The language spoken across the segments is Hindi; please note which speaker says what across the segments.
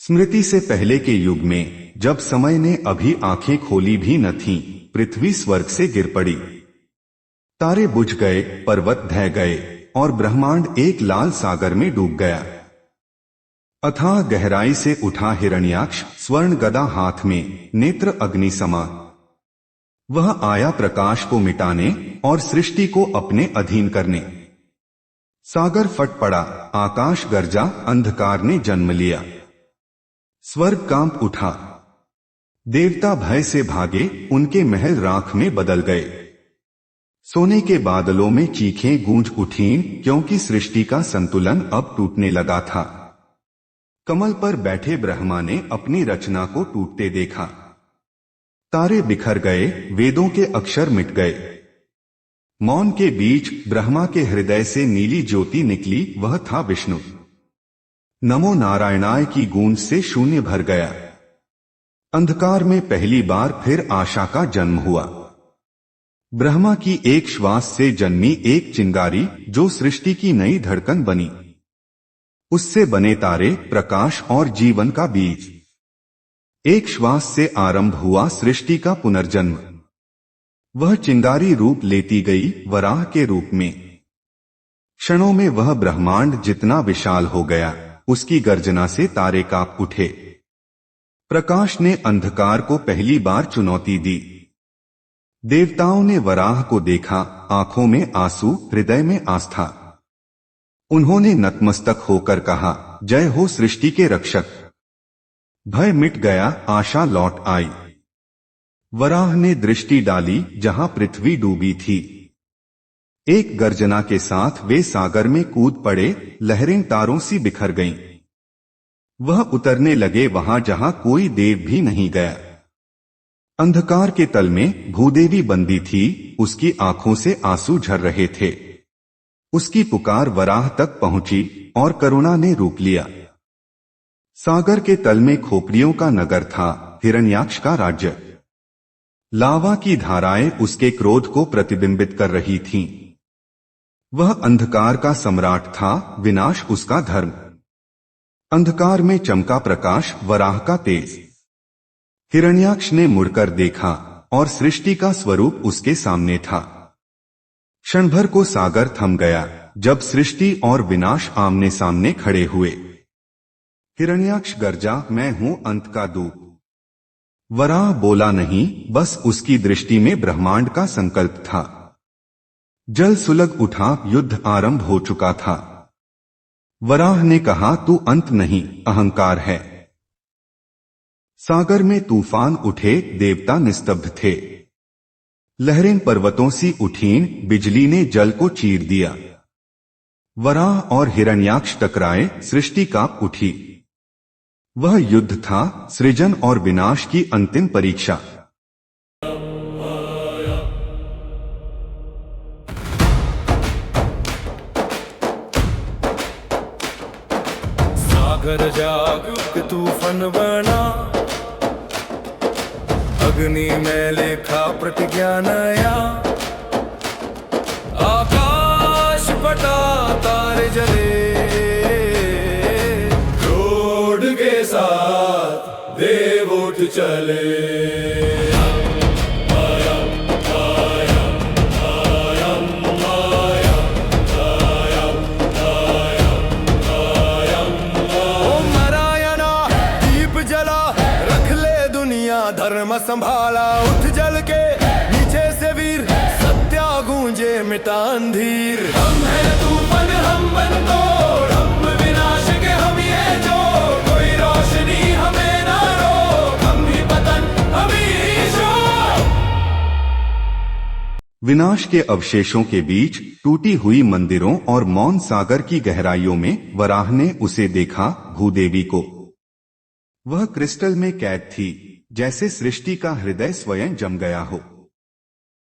Speaker 1: स्मृति से पहले के युग में जब समय ने अभी आंखें खोली भी न थीं, पृथ्वी स्वर्ग से गिर पड़ी। तारे बुझ गए, पर्वत ढह गए और ब्रह्मांड एक लाल सागर में डूब गया। अथाह गहराई से उठा हिरण्याक्ष, स्वर्ण गदा हाथ में, नेत्र अग्नि समा। वह आया प्रकाश को मिटाने और सृष्टि को अपने अधीन करने। सागर फट पड़ा, आकाश गरजा, अंधकार ने जन्म लिया। स्वर्ग कांप उठा, देवता भय से भागे, उनके महल राख में बदल गए। सोने के बादलों में चीखें गूंज उठीं, क्योंकि सृष्टि का संतुलन अब टूटने लगा था। कमल पर बैठे ब्रह्मा ने अपनी रचना को टूटते देखा। तारे बिखर गए, वेदों के अक्षर मिट गए। मौन के बीच ब्रह्मा के हृदय से नीली ज्योति निकली, वह था विष्णु। नमो नारायणाय की गूंज से शून्य भर गया। अंधकार में पहली बार फिर आशा का जन्म हुआ। ब्रह्मा की एक श्वास से जन्मी एक चिंगारी, जो सृष्टि की नई धड़कन बनी। उससे बने तारे, प्रकाश और जीवन का बीज। एक श्वास से आरंभ हुआ सृष्टि का पुनर्जन्म। वह चिंगारी रूप लेती गई, वराह के रूप में। क्षणों में वह ब्रह्मांड जितना विशाल हो गया, उसकी गर्जना से तारे कांप उठे। प्रकाश ने अंधकार को पहली बार चुनौती दी। देवताओं ने वराह को देखा, आंखों में आंसू, हृदय में आस्था। उन्होंने नतमस्तक होकर कहा, जय हो सृष्टि के रक्षक। भय मिट गया, आशा लौट आई। वराह ने दृष्टि डाली जहां पृथ्वी डूबी थी। एक गर्जना के साथ वे सागर में कूद पड़े, लहरें तारों सी बिखर गईं। वह उतरने लगे वहां जहां कोई देव भी नहीं गया। अंधकार के तल में भूदेवी बंदी थी, उसकी आंखों से आंसू झर रहे थे। उसकी पुकार वराह तक पहुंची और करुणा ने रूप लिया। सागर के तल में खोपड़ियों का नगर था, हिरण्याक्ष का राज्य। लावा की धाराएं उसके क्रोध को प्रतिबिंबित कर रही थीं। वह अंधकार का सम्राट था, विनाश उसका धर्म। अंधकार में चमका प्रकाश, वराह का तेज। हिरण्याक्ष ने मुड़कर देखा और सृष्टि का स्वरूप उसके सामने था। क्षण भर को सागर थम गया, जब सृष्टि और विनाश आमने सामने खड़े हुए। हिरण्याक्ष गर्जा, मैं हूं अंत का दूत। वराह बोला नहीं, बस उसकी दृष्टि में ब्रह्मांड का संकल्प था। जल सुलग उठा, युद्ध आरंभ हो चुका था। वराह ने कहा, तू अंत नहीं, अहंकार है। सागर में तूफान उठे, देवता निस्तब्ध थे। लहरें पर्वतों सी उठीं, बिजली ने जल को चीर दिया। वराह और हिरण्याक्ष टकराए, सृष्टि कांप उठी। वह युद्ध था, सृजन और विनाश की अंतिम परीक्षा।
Speaker 2: सागर जाग तूफान बना, अग्नि में लेखा प्रतिज्ञा नया। आकाश फटा, तारे जले, क्रोध के साथ देव उठ चले। धर्म संभाला, उठ जल के नीचे से वीर, सत्या गूंजे मिटा अंधीर। हम है तूफान, हम बन तोड़, हम विनाश के हम ये जो, कोई रोशनी हमें ना रोक, हम ही पतन, हम ही शोर।
Speaker 1: विनाश के अवशेषों के बीच टूटी हुई मंदिरों और मौन सागर की गहराइयों में वराह ने उसे देखा, भूदेवी को। वह क्रिस्टल में कैद थी, जैसे सृष्टि का हृदय स्वयं जम गया हो।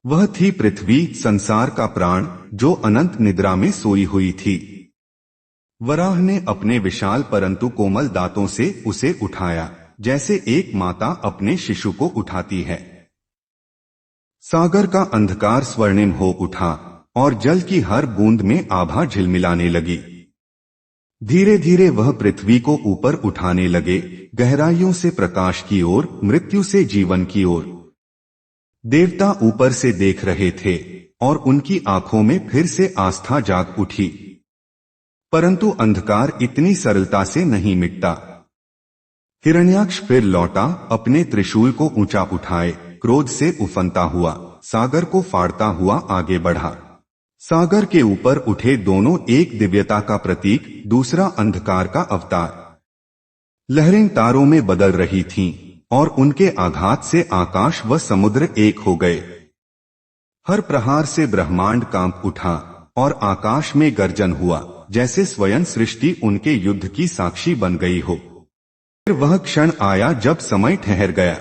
Speaker 1: वह थी पृथ्वी, संसार का प्राण, जो अनंत निद्रा में सोई हुई थी। वराह ने अपने विशाल परंतु कोमल दांतों से उसे उठाया, जैसे एक माता अपने शिशु को उठाती है। सागर का अंधकार स्वर्णिम हो उठा और जल की हर बूंद में आभा झिलमिलाने लगी। धीरे धीरे वह पृथ्वी को ऊपर उठाने लगे, गहराइयों से प्रकाश की ओर, मृत्यु से जीवन की ओर। देवता ऊपर से देख रहे थे और उनकी आंखों में फिर से आस्था जाग उठी। परंतु अंधकार इतनी सरलता से नहीं मिटता। हिरण्याक्ष फिर लौटा, अपने त्रिशूल को ऊंचा उठाए, क्रोध से उफनता हुआ सागर को फाड़ता हुआ आगे बढ़ा। सागर के ऊपर उठे दोनों, एक दिव्यता का प्रतीक, दूसरा अंधकार का अवतार। लहरें तारों में बदल रही थीं और उनके आघात से आकाश व समुद्र एक हो गए। हर प्रहार से ब्रह्मांड कांप उठा और आकाश में गर्जन हुआ, जैसे स्वयं सृष्टि उनके युद्ध की साक्षी बन गई हो। फिर वह क्षण आया जब समय ठहर गया।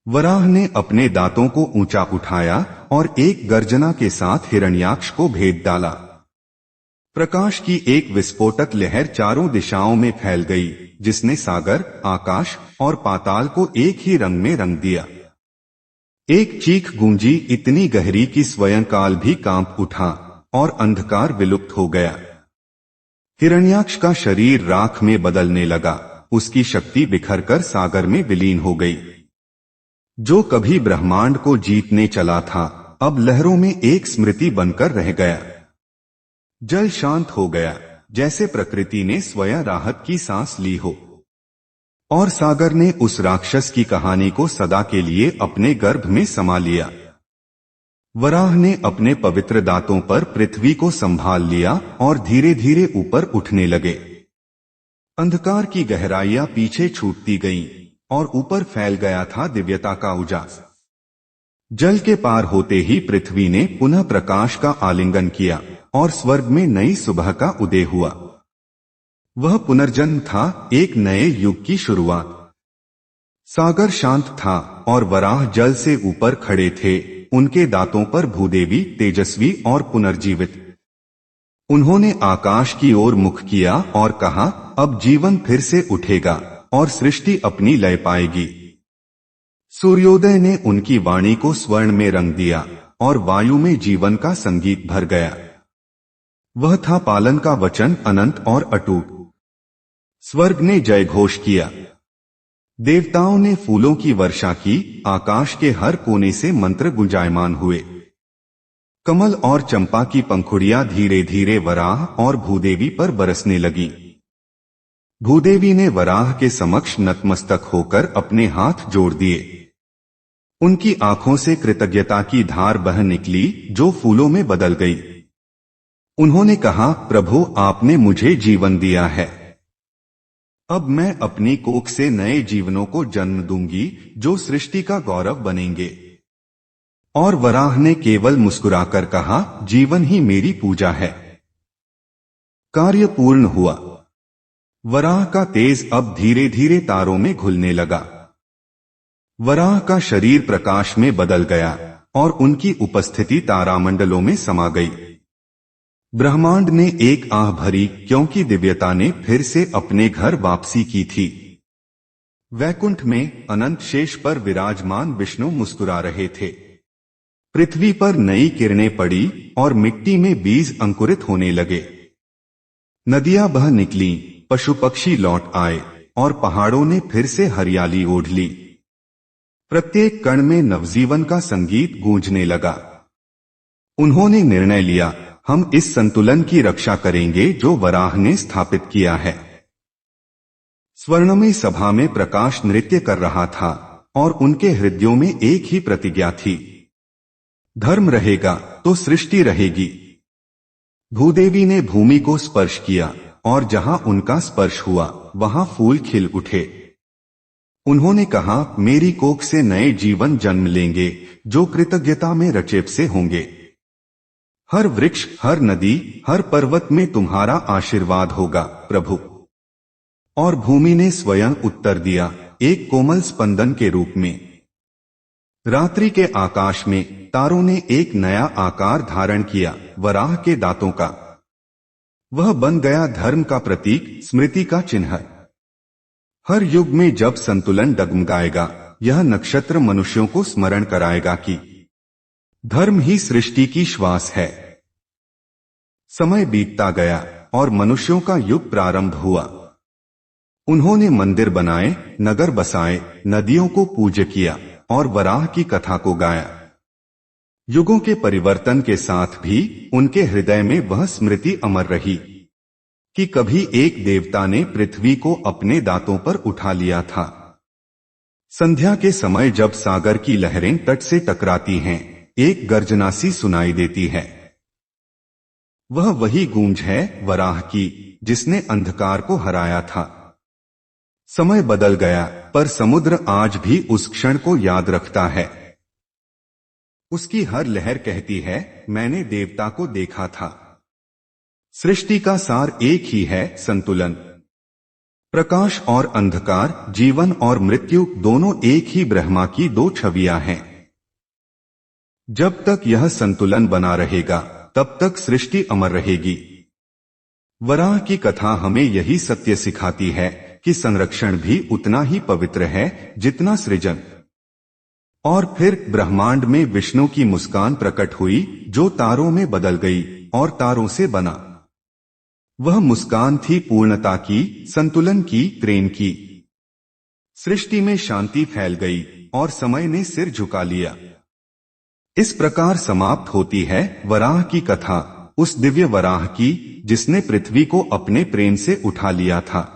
Speaker 1: वराह ने अपने दांतों को ऊंचा उठाया और एक गर्जना के साथ हिरण्याक्ष को भेद डाला। प्रकाश की एक विस्फोटक लहर चारों दिशाओं में फैल गई, जिसने सागर, आकाश और पाताल को एक ही रंग में रंग दिया। एक चीख गूंजी, इतनी गहरी कि स्वयं काल भी कांप उठा और अंधकार विलुप्त हो गया। हिरण्याक्ष का शरीर राख में बदलने लगा, उसकी शक्ति बिखरकर सागर में विलीन हो गई। जो कभी ब्रह्मांड को जीतने चला था, अब लहरों में एक स्मृति बनकर रह गया। जल शांत हो गया, जैसे प्रकृति ने स्वयं राहत की सांस ली हो। और सागर ने उस राक्षस की कहानी को सदा के लिए अपने गर्भ में समा लिया। वराह ने अपने पवित्र दांतों पर पृथ्वी को संभाल लिया और धीरे धीरे ऊपर उठने लगे। अंधकार की गहराइयां पीछे छूटती गईं और ऊपर फैल गया था दिव्यता का उजास। जल के पार होते ही पृथ्वी ने पुनः प्रकाश का आलिंगन किया और स्वर्ग में नई सुबह का उदय हुआ। वह पुनर्जन्म था, एक नए युग की शुरुआत। सागर शांत था और वराह जल से ऊपर खड़े थे, उनके दांतों पर भूदेवी, तेजस्वी और पुनर्जीवित। उन्होंने आकाश की ओर मुख किया और कहा, अब जीवन फिर से उठेगा और सृष्टि अपनी लय पाएगी। सूर्योदय ने उनकी वाणी को स्वर्ण में रंग दिया और वायु में जीवन का संगीत भर गया। वह था पालन का वचन, अनंत और अटूट। स्वर्ग ने जय घोष किया, देवताओं ने फूलों की वर्षा की, आकाश के हर कोने से मंत्र गुंजायमान हुए। कमल और चंपा की पंखुड़ियां धीरे धीरे वराह और भूदेवी पर बरसने लगी। भूदेवी ने वराह के समक्ष नतमस्तक होकर अपने हाथ जोड़ दिए। उनकी आंखों से कृतज्ञता की धार बह निकली, जो फूलों में बदल गई। उन्होंने कहा, प्रभु, आपने मुझे जीवन दिया है। अब मैं अपनी कोख से नए जीवनों को जन्म दूंगी, जो सृष्टि का गौरव बनेंगे। और वराह ने केवल मुस्कुराकर कहा, जीवन ही मेरी पूजा है। कार्य पूर्ण हुआ। वराह का तेज अब धीरे धीरे तारों में घुलने लगा। वराह का शरीर प्रकाश में बदल गया और उनकी उपस्थिति तारामंडलों में समा गई। ब्रह्मांड ने एक आह भरी, क्योंकि दिव्यता ने फिर से अपने घर वापसी की थी। वैकुंठ में अनंत शेष पर विराजमान विष्णु मुस्कुरा रहे थे। पृथ्वी पर नई किरणें पड़ी और मिट्टी में बीज अंकुरित होने लगे। नदियां बह निकलीं, पशु पक्षी लौट आए और पहाड़ों ने फिर से हरियाली ओढ़ ली। प्रत्येक कण में नवजीवन का संगीत गूंजने लगा। उन्होंने निर्णय लिया, हम इस संतुलन की रक्षा करेंगे जो वराह ने स्थापित किया है। स्वर्णमयी सभा में प्रकाश नृत्य कर रहा था और उनके हृदयों में एक ही प्रतिज्ञा थी, धर्म रहेगा तो सृष्टि रहेगी। भूदेवी ने भूमि को स्पर्श किया और जहां उनका स्पर्श हुआ वहां फूल खिल उठे। उन्होंने कहा, मेरी कोख से नए जीवन जन्म लेंगे, जो कृतज्ञता में रचेप से होंगे। हर वृक्ष, हर नदी, हर पर्वत में तुम्हारा आशीर्वाद होगा, प्रभु। और भूमि ने स्वयं उत्तर दिया, एक कोमल स्पंदन के रूप में। रात्रि के आकाश में तारों ने एक नया आकार धारण किया, वराह के दांतों का। वह बन गया धर्म का प्रतीक, स्मृति का चिन्ह। हर युग में जब संतुलन डगमगाएगा, यह नक्षत्र मनुष्यों को स्मरण कराएगा कि धर्म ही सृष्टि की श्वास है। समय बीतता गया और मनुष्यों का युग प्रारंभ हुआ। उन्होंने मंदिर बनाए, नगर बसाए, नदियों को पूज्य किया और वराह की कथा को गाया। युगों के परिवर्तन के साथ भी उनके हृदय में वह स्मृति अमर रही कि कभी एक देवता ने पृथ्वी को अपने दांतों पर उठा लिया था। संध्या के समय जब सागर की लहरें तट से टकराती हैं, एक गर्जना सी सुनाई देती है। वह वही गूंज है वराह की, जिसने अंधकार को हराया था। समय बदल गया, पर समुद्र आज भी उस क्षण को याद रखता है। उसकी हर लहर कहती है, मैंने देवता को देखा था। सृष्टि का सार एक ही है, संतुलन। प्रकाश और अंधकार, जीवन और मृत्यु दोनों एक ही ब्रह्मा की दो छवियां हैं। जब तक यह संतुलन बना रहेगा, तब तक सृष्टि अमर रहेगी। वराह की कथा हमें यही सत्य सिखाती है कि संरक्षण भी उतना ही पवित्र है जितना सृजन। और फिर ब्रह्मांड में विष्णु की मुस्कान प्रकट हुई, जो तारों में बदल गई और तारों से बना। वह मुस्कान थी पूर्णता की, संतुलन की, प्रेम की। सृष्टि में शांति फैल गई और समय ने सिर झुका लिया। इस प्रकार समाप्त होती है वराह की कथा, उस दिव्य वराह की जिसने पृथ्वी को अपने प्रेम से उठा लिया था।